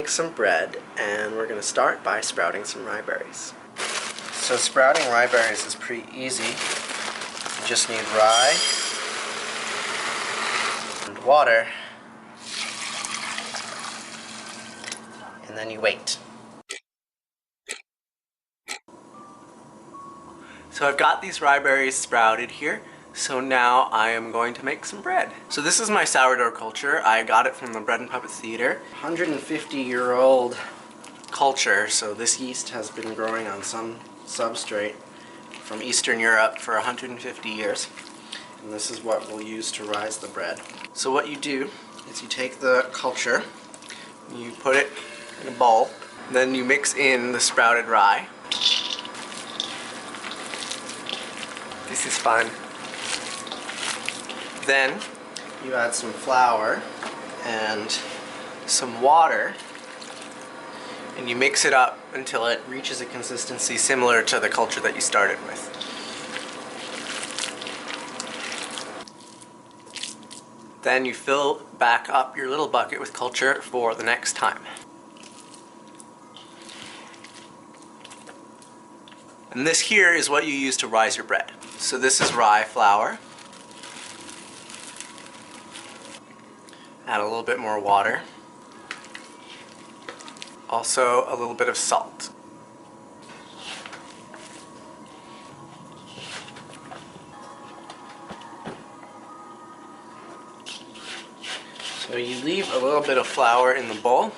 Make some bread, and we're going to start by sprouting some rye berries. So sprouting rye berries is pretty easy. You just need rye and water, and then you wait. So I've got these rye berries sprouted here, so now I am going to make some bread. So this is my sourdough culture. I got it from the Bread and Puppet Theater. 150-year-old culture, so this yeast has been growing on some substrate from Eastern Europe for 150 years. And this is what we'll use to rise the bread. So what you do is you take the culture, you put it in a bowl, then you mix in the sprouted rye. This is fun. Then you add some flour and some water, and you mix it up until it reaches a consistency similar to the culture that you started with. Then you fill back up your little bucket with culture for the next time. And this here is what you use to rise your bread. So this is rye flour. Add a little bit more water. Also a little bit of salt. So you leave a little bit of flour in the bowl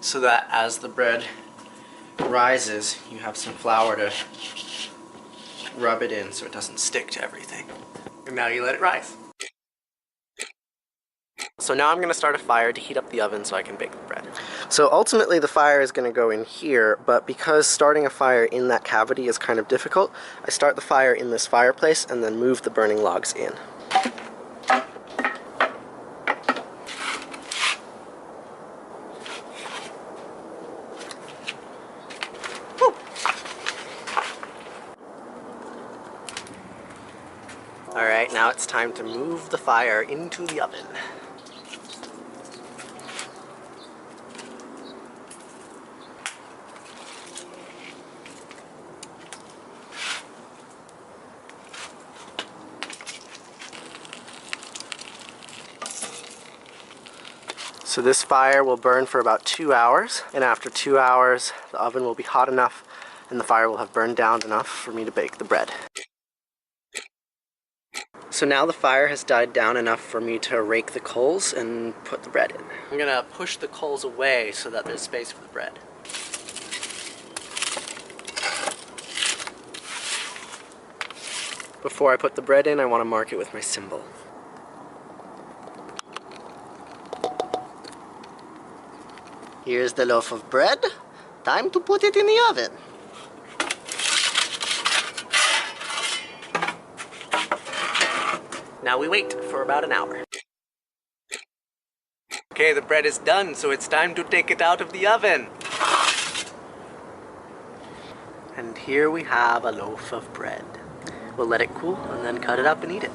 so that as the bread rises, you have some flour to rub it in so it doesn't stick to everything. And now you let it rise. So now I'm going to start a fire to heat up the oven so I can bake the bread. So ultimately the fire is going to go in here, but because starting a fire in that cavity is kind of difficult, I start the fire in this fireplace and then move the burning logs in. Alright, now it's time to move the fire into the oven. So this fire will burn for about 2 hours, and after 2 hours the oven will be hot enough and the fire will have burned down enough for me to bake the bread. So now the fire has died down enough for me to rake the coals and put the bread in. I'm gonna push the coals away so that there's space for the bread. Before I put the bread in, I want to mark it with my symbol. Here's the loaf of bread. Time to put it in the oven. Now we wait for about an hour. Okay, the bread is done, so it's time to take it out of the oven. And here we have a loaf of bread. We'll let it cool and then cut it up and eat it.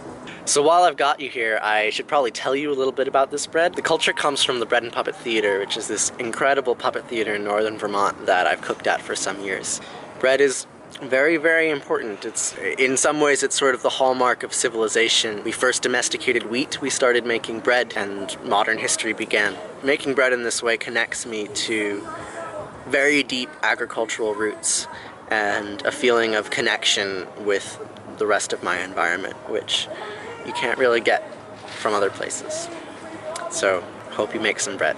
So while I've got you here, I should probably tell you a little bit about this bread. The culture comes from the Bread and Puppet Theater, which is this incredible puppet theater in northern Vermont that I've cooked at for some years. Bread is very, very important. In some ways, it's sort of the hallmark of civilization. We first domesticated wheat, we started making bread, and modern history began. Making bread in this way connects me to very deep agricultural roots and a feeling of connection with the rest of my environment, which you can't really get from other places. So, hope you make some bread.